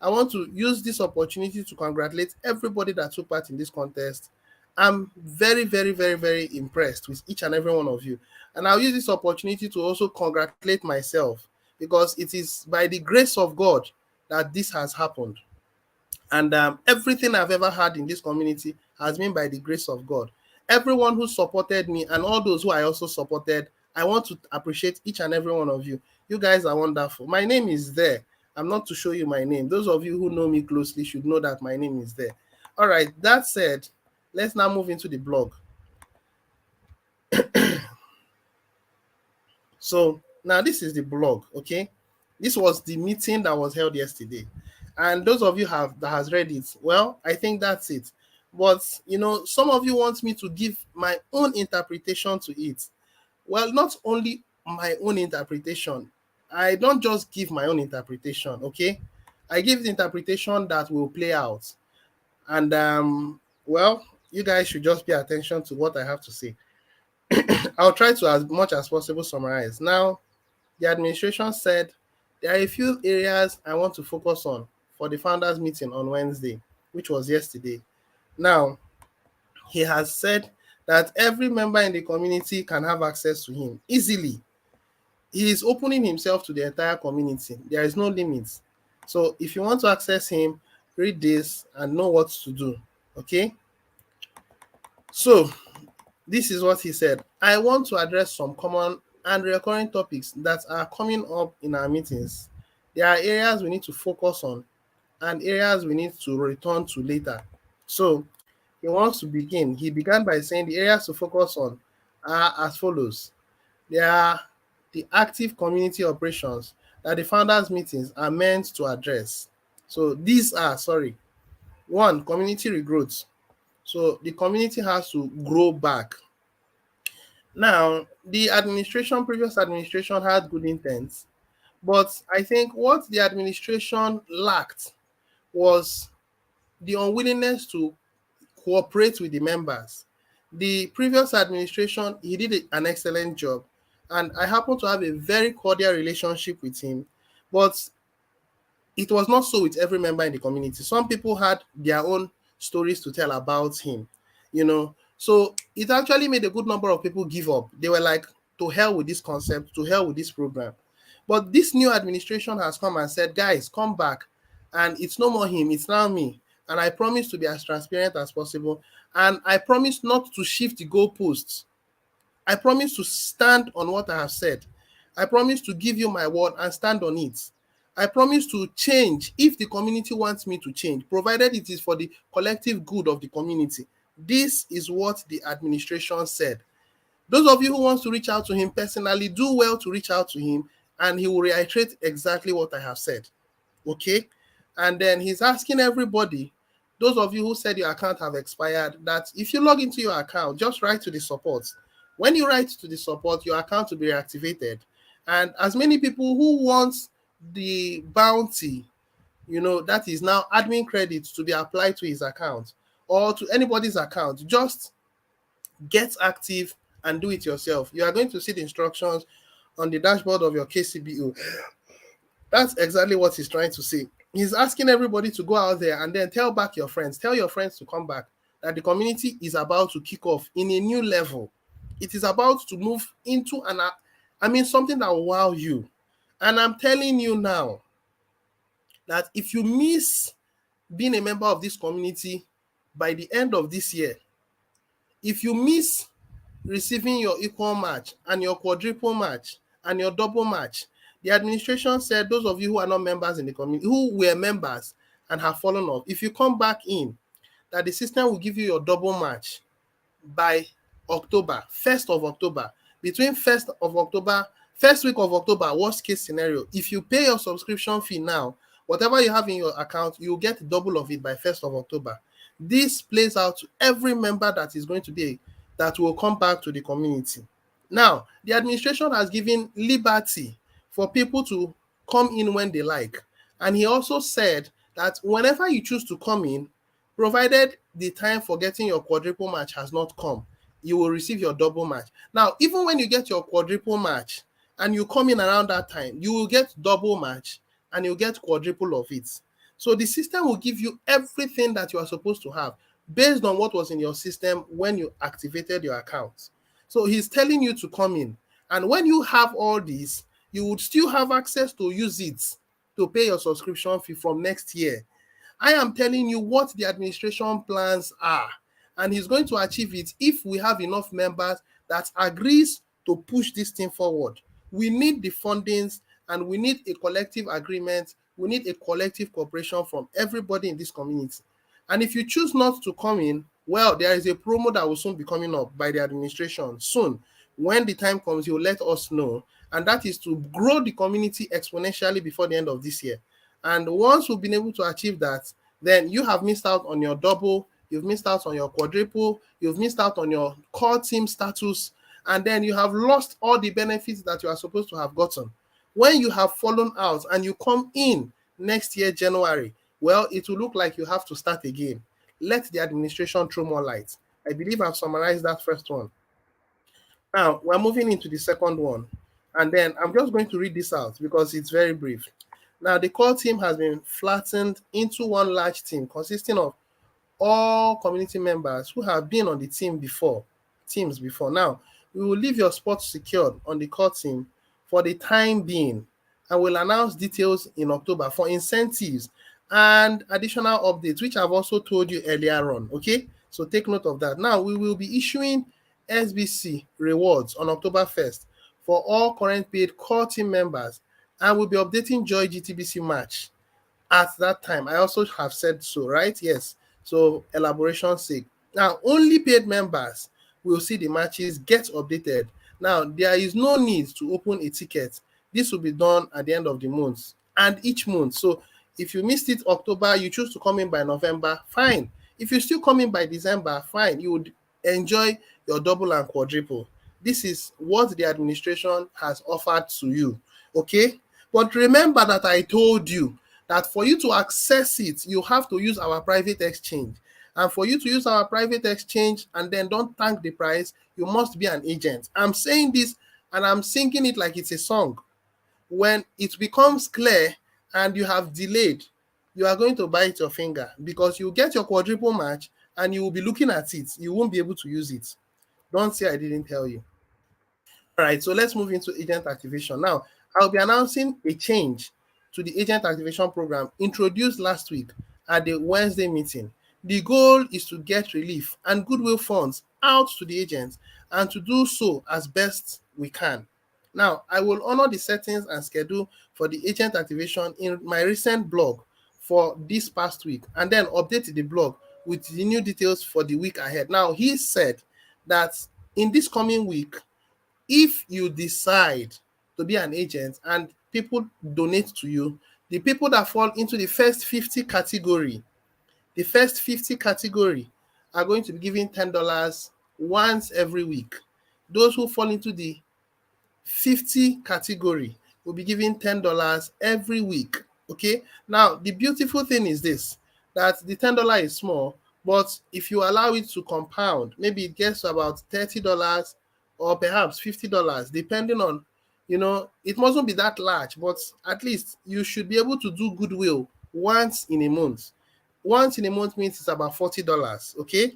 I want to use this opportunity to congratulate everybody that took part in this contest. I'm very, very, very, very impressed with each and every one of you. And I'll use this opportunity to also congratulate myself because it is by the grace of God that this has happened. And everything I've ever had in this community has been by the grace of God. Everyone who supported me and all those who I also supported, I want to appreciate each and every one of you. You guys are wonderful. My name is there. I'm not to show you my name. Those of you who know me closely should know that my name is there. All right, that said, let's now move into the blog. So now this is the blog, okay? This was the meeting that was held yesterday. And those of you that has read it, well, I think that's it. But some of you want me to give my own interpretation to it. Well, not only my own interpretation. I don't just give my own interpretation, okay? I give the interpretation that will play out. And well, you guys should just pay attention to what I have to say. I'll try to, as much as possible, summarize. Now, the administration said there are a few areas I want to focus on for the founders meeting on Wednesday, which was yesterday. Now, he has said that every member in the community can have access to him easily. He is opening himself to the entire community. There is no limit. So if you want to access him, read this and know what to do. Okay? So this is what he said. I want to address some common and recurring topics that are coming up in our meetings. There are areas we need to focus on and areas we need to return to later. So he wants to begin. He began by saying the areas to focus on are as follows. There are the active community operations that the founders meetings are meant to address. So these are, one, community regrowth. So the community has to grow back. Now, the previous administration had good intents, but I think what the administration lacked was the unwillingness to cooperate with the members. The previous administration, he did an excellent job, and I happen to have a very cordial relationship with him, but it was not so with every member in the community. Some people had their own stories to tell about him, So it actually made a good number of people give up. They were like, to hell with this concept, to hell with this program. But this new administration has come and said, guys, come back. And it's no more him, it's now me. And I promise to be as transparent as possible. And I promise not to shift the goalposts. I promise to stand on what I have said. I promise to give you my word and stand on it. I promise to change if the community wants me to change, provided it is for the collective good of the community. This is what the administration said. Those of you who want to reach out to him personally, do well to reach out to him, and he will reiterate exactly what I have said. Okay? And then he's asking everybody, those of you who said your account have expired, that if you log into your account, just write to the support. When you write to the support, your account will be reactivated. And as many people who want the bounty, that is now admin credit to be applied to his account or to anybody's account, just get active and do it yourself. You are going to see the instructions on the dashboard of your KCBO. That's exactly what he's trying to say. He's asking everybody to go out there and then tell back your friends. Tell your friends to come back, that the community is about to kick off in a new level. It is about to move into something that will wow you. And I'm telling you now that if you miss being a member of this community by the end of this year, if you miss receiving your equal match and your quadruple match and your double match, the administration said those of you who are not members in the community, who were members and have fallen off, if you come back in, that the system will give you your double match by October, 1st of October. Between 1st of October, first week of October, worst case scenario, if you pay your subscription fee now, whatever you have in your account, you'll get double of it by 1st of October. This plays out to every member that is going to be, that will come back to the community. Now, the administration has given liberty for people to come in when they like. And he also said that whenever you choose to come in, provided the time for getting your quadruple match has not come, you will receive your double match. Now, even when you get your quadruple match and you come in around that time, you will get double match and you'll get quadruple of it. So the system will give you everything that you are supposed to have based on what was in your system when you activated your account. So he's telling you to come in. And when you have all these, you would still have access to use it to pay your subscription fee from next year. I am telling you what the administration plans are, and he's going to achieve it if we have enough members that agrees to push this thing forward. We need the fundings and we need a collective agreement we need a collective cooperation from everybody in this community. And if you choose not to come in, well, there is a promo that will soon be coming up by the administration soon. When the time comes, you'll let us know. And that is to grow the community exponentially before the end of this year. And once we've been able to achieve that, then you have missed out on your double, you've missed out on your quadruple, you've missed out on your core team status, and then you have lost all the benefits that you are supposed to have gotten. When you have fallen out and you come in next year, January, well, it will look like you have to start again. Let the administration throw more light. I believe I've summarized that first one. Now, we're moving into the second one. And then I'm just going to read this out because it's very brief. Now, the core team has been flattened into one large team consisting of all community members who have been on the teams before. Now, we will leave your spot secured on the core team for the time being, and we'll announce details in October for incentives and additional updates, which I've also told you earlier on. Okay, so take note of that. Now, we will be issuing SBC rewards on October 1st for all current paid core team members, and we'll be updating Joy GTBC match at that time. I also have said so, right? Yes. So elaboration's sake. Now, only paid members will see the matches get updated. Now, there is no need to open a ticket. This will be done at the end of the month and each month. So if you missed it October, you choose to come in by November, fine. If you still come in by December, fine. You would enjoy your double and quadruple. This is what the administration has offered to you. Okay? But remember that I told you that for you to access it, you have to use our private exchange. And for you to use our private exchange and then don't thank the price, you must be an agent. I'm saying this and I'm singing it like it's a song. When it becomes clear and you have delayed, you are going to bite your finger because you get your quadruple match and you will be looking at it. You won't be able to use it. Don't say I didn't tell you. All right, so let's move into agent activation. Now, I'll be announcing a change to the agent activation program introduced last week at the Wednesday meeting. The goal is to get relief and goodwill funds out to the agents and to do so as best we can. Now, I will honor the settings and schedule for the agent activation in my recent blog for this past week and then update the blog with the new details for the week ahead. Now, he said that in this coming week, if you decide to be an agent and people donate to you, the people that fall into the first 50 category, are going to be given $10 once every week. Those who fall into the 50 category will be given $10 every week. Okay. Now, the beautiful thing is this, that the $10 is small, but if you allow it to compound, maybe it gets to about $30 or perhaps $50, depending on, it mustn't be that large, but at least you should be able to do goodwill once in a month. Once in a month means it's about $40. Okay.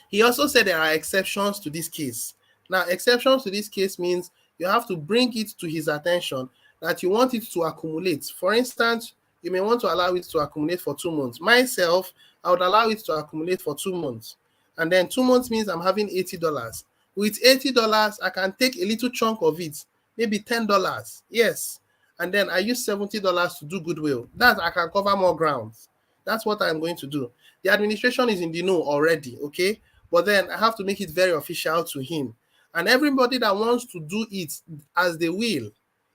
He also said there are exceptions to this case. Now, exceptions to this case means you have to bring it to his attention that you want it to accumulate. For instance, you may want to allow it to accumulate for 2 months. Myself, I would allow it to accumulate for 2 months. And then 2 months means I'm having $80. With $80, I can take a little chunk of it, maybe $10. Yes. And then I use $70 to do goodwill. That I can cover more grounds. That's what I'm going to do. The administration is in the know already, okay? But then I have to make it very official to him. And everybody that wants to do it as they will.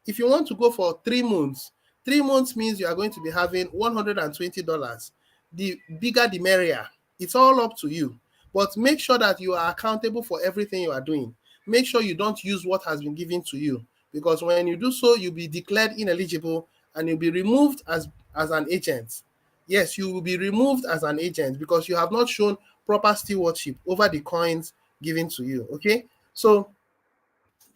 If you want to go for 3 months, 3 months means you are going to be having $120. The bigger the merrier. It's all up to you. But make sure that you are accountable for everything you are doing. Make sure you don't use what has been given to you. Because when you do so, you'll be declared ineligible and you'll be removed as an agent. Yes, you will be removed as an agent because you have not shown proper stewardship over the coins given to you. Okay, so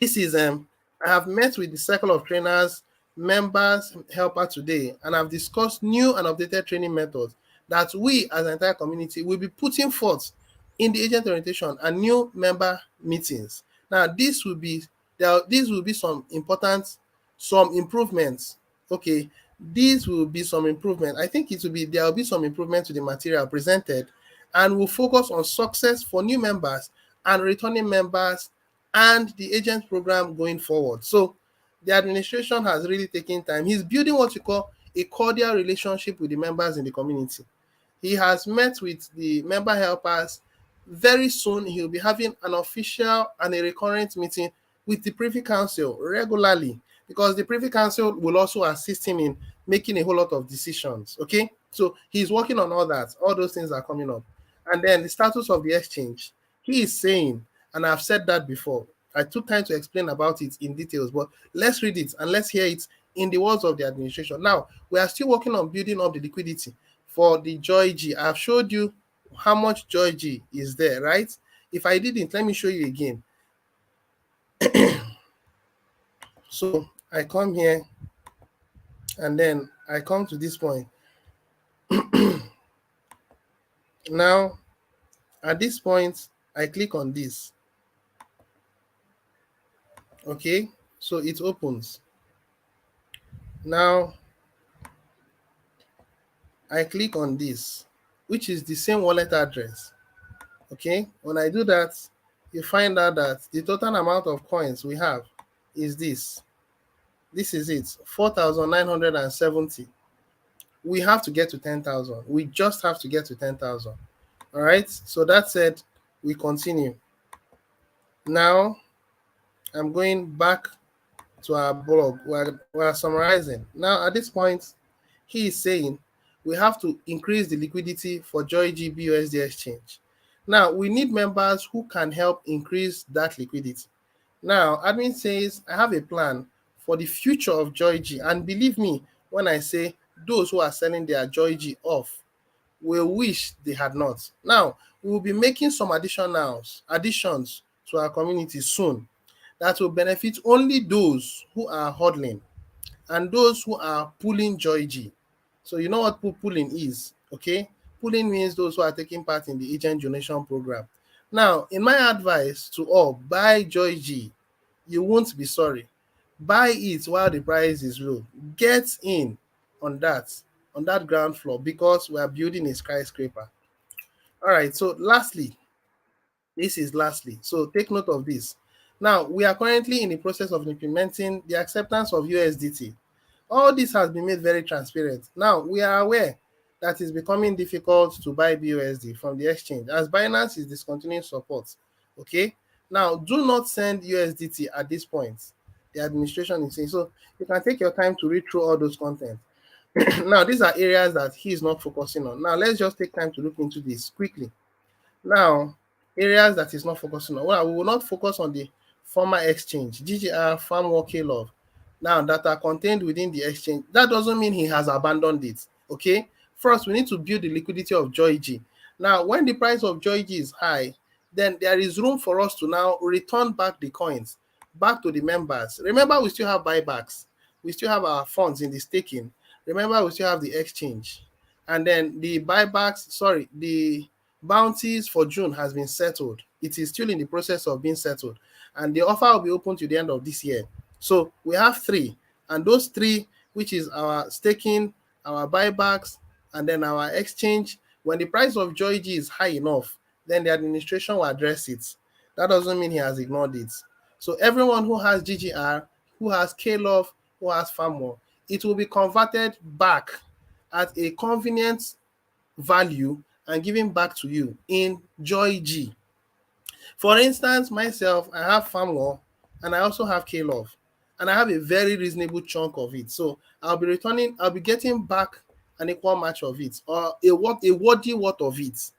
this is I have met with the circle of trainers, members, helper today, and I've discussed new and updated training methods that we as an entire community will be putting forth in the agent orientation and new member meetings. Now, this will be some improvements. Okay, these will be some improvement. I think there will be some improvement to the material presented, and we'll focus on success for new members and returning members and the agent program going forward. So the administration has really taken time. He's building what you call a cordial relationship with the members in the community. He has met with the member helpers. Very soon, he'll be having an official and a recurrent meeting with the Privy Council regularly, because the Privy Council will also assist him in making a whole lot of decisions. Okay, so he's working on all that. All those things are coming up. And then the status of the exchange. He is saying, and I've said that before, I took time to explain about it in details, but let's read it and let's hear it in the words of the administration. Now, we are still working on building up the liquidity for the Joy G. I've showed you how much Joy G is there, right? If I didn't, let me show you again. So I come here and then I come to this point. Now, at this point, I click on this. Okay, so it opens. Now, I click on this, which is the same wallet address. Okay, when I do that, you find out that the total amount of coins we have is this. This is it, 4,970. We have to get to 10,000. We just have to get to 10,000. All right, so that said, we continue. Now, I'm going back to our blog. We're summarizing. Now, at this point, he is saying we have to increase the liquidity for Joy-G BUSD exchange. Now, we need members who can help increase that liquidity. Now, admin says, I have a plan for the future of Joy-G. And believe me, when I say those who are selling their Joy-G off will wish they had not. Now, we will be making some additions to our community soon that will benefit only those who are hodling and those who are pulling Joy-G. So you know what pulling is, okay? Pulling means those who are taking part in the agent donation program. Now, in my advice to all, buy Joy-G. You won't be sorry. Buy it while the price is low. Get in on that ground floor, because we are building a skyscraper. All right, so lastly, so take note of this. Now, we are currently in the process of implementing the acceptance of USDT. All this has been made very transparent. Now, we are aware that it's becoming difficult to buy BUSD from the exchange as Binance is discontinuing support. Okay, now do not send USDT at this point. The administration is saying so. You can take your time to read through all those content. Now, these are areas that he is not focusing on. Now, let's just take time to look into this quickly. Now, areas that is not focusing on. Well, we will not focus on the former exchange, GGR, Farmwall, Love. Now, that are contained within the exchange. That doesn't mean he has abandoned it. Okay. First, we need to build the liquidity of Joy-G. Now, when the price of Joy-G is high, then there is room for us to now return back the coins back to the members. Remember, we still have buybacks. We still have our funds in the staking. Remember, we still have the exchange. And then the buybacks, the bounties for June has been settled. It is still in the process of being settled. And the offer will be open to the end of this year. So we have three. And those three, which is our staking, our buybacks, and then our exchange, when the price of Joy-G is high enough, then the administration will address it. That doesn't mean he has ignored it. So everyone who has GGR, who has Love, who has Farmwall, it will be converted back at a convenient value and given back to you in Joy-G. For instance, myself, I have Farmwall and I also have Love, and I have a very reasonable chunk of it. So I'll be getting back an equal match of it, or a worthy worth of it,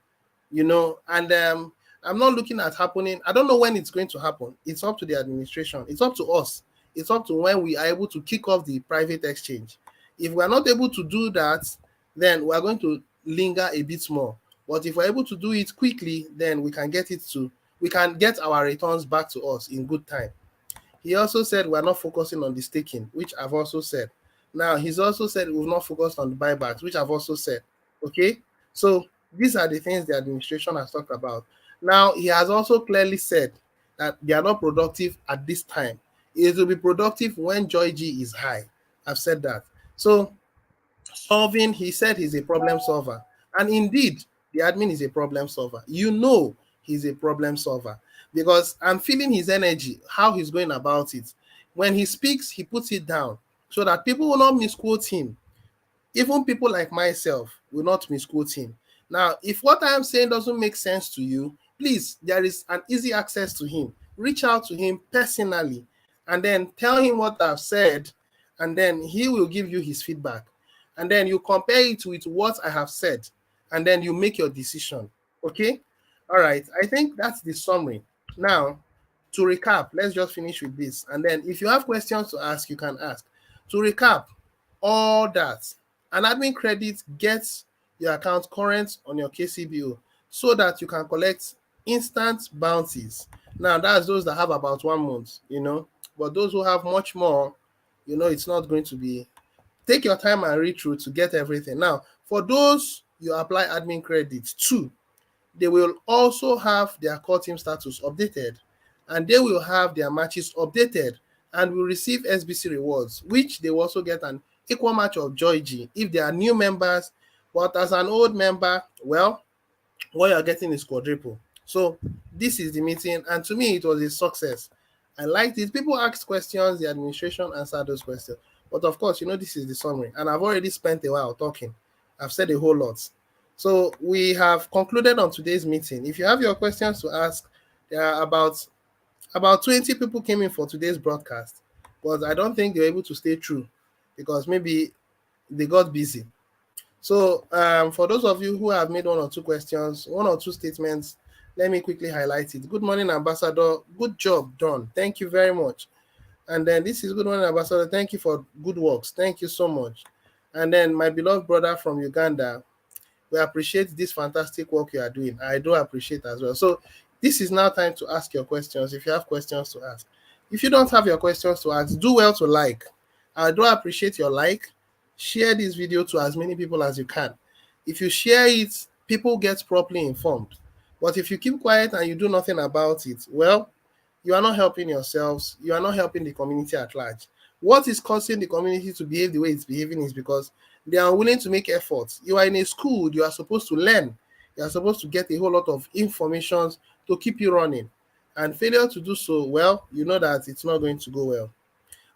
and I'm not looking at happening. I don't know when it's going to happen. It's up to the administration. It's up to us. It's up to when we are able to kick off the private exchange. If we are not able to do that, then we are going to linger a bit more. But if we're able to do it quickly, then we can get our returns back to us in good time. He also said we're not focusing on the staking, which I've also said. Now, he's also said we've not focused on the buybacks, which I've also said. Okay, so these are the things the administration has talked about. Now, he has also clearly said that they are not productive at this time. It will be productive when Joy-G is high. I've said that. So he said he's a problem solver. And indeed, the admin is a problem solver. He's a problem solver because I'm feeling his energy, how he's going about it. When he speaks, he puts it down so that people will not misquote him. Even people like myself will not misquote him. Now, if what I am saying doesn't make sense to you, please, there is an easy access to him. Reach out to him personally and then tell him what I've said, and then he will give you his feedback. And then you compare it with what I have said, and then you make your decision. Okay? All right. I think that's the summary. Now, to recap, let's just finish with this. And then if you have questions to ask, you can ask. To recap, all that, an admin credit gets your account current on your KCBO so that you can collect instant bounties. Now, that's those that have about 1 month, but those who have much more, it's not going to be. Take your time and read through to get everything. Now, for those you apply admin credit to, they will also have their core team status updated, and they will have their matches updated and will receive SBC rewards, which they will also get an equal match of Joy G if they are new members. But as an old member, well, what you're getting is quadruple. So this is the meeting, and to me, it was a success. I liked it. People asked questions, the administration answered those questions. But of course, this is the summary, and I've already spent a while talking. I've said a whole lot. So we have concluded on today's meeting. If you have your questions to ask, there are about 20 people came in for today's broadcast, but I don't think they were able to stay true because maybe they got busy. So for those of you who have made one or two questions, one or two statements, let me quickly highlight it. Good morning, Ambassador. Good job done. Thank you very much. And then this is good morning, Ambassador. Thank you for good works. Thank you so much. And then my beloved brother from Uganda, we appreciate this fantastic work you are doing. I do appreciate as well. So this is now time to ask your questions if you have questions to ask. If you don't have your questions to ask, do well to like. I do appreciate your like. Share this video to as many people as you can. If you share it, people get properly informed. But if you keep quiet and you do nothing about it, well, you are not helping yourselves. You are not helping the community at large. What is causing the community to behave the way it's behaving is because they are willing to make efforts. You are in a school, you are supposed to learn. You are supposed to get a whole lot of information to keep you running. And failure to do so, well, you know that it's not going to go well.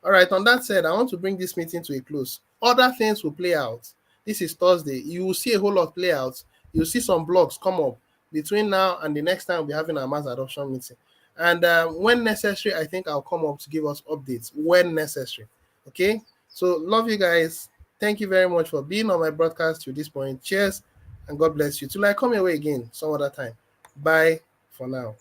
All right, on that said, I want to bring this meeting to a close. Other things will play out. This is Thursday. You will see a whole lot play out. You'll see some blogs come up between now and the next time we'll be having our mass adoption meeting. And when necessary, I think I'll come up to give us updates when necessary. Okay? So love you guys. Thank you very much for being on my broadcast to this point. Cheers and God bless you. Till I come your way again some other time. Bye for now.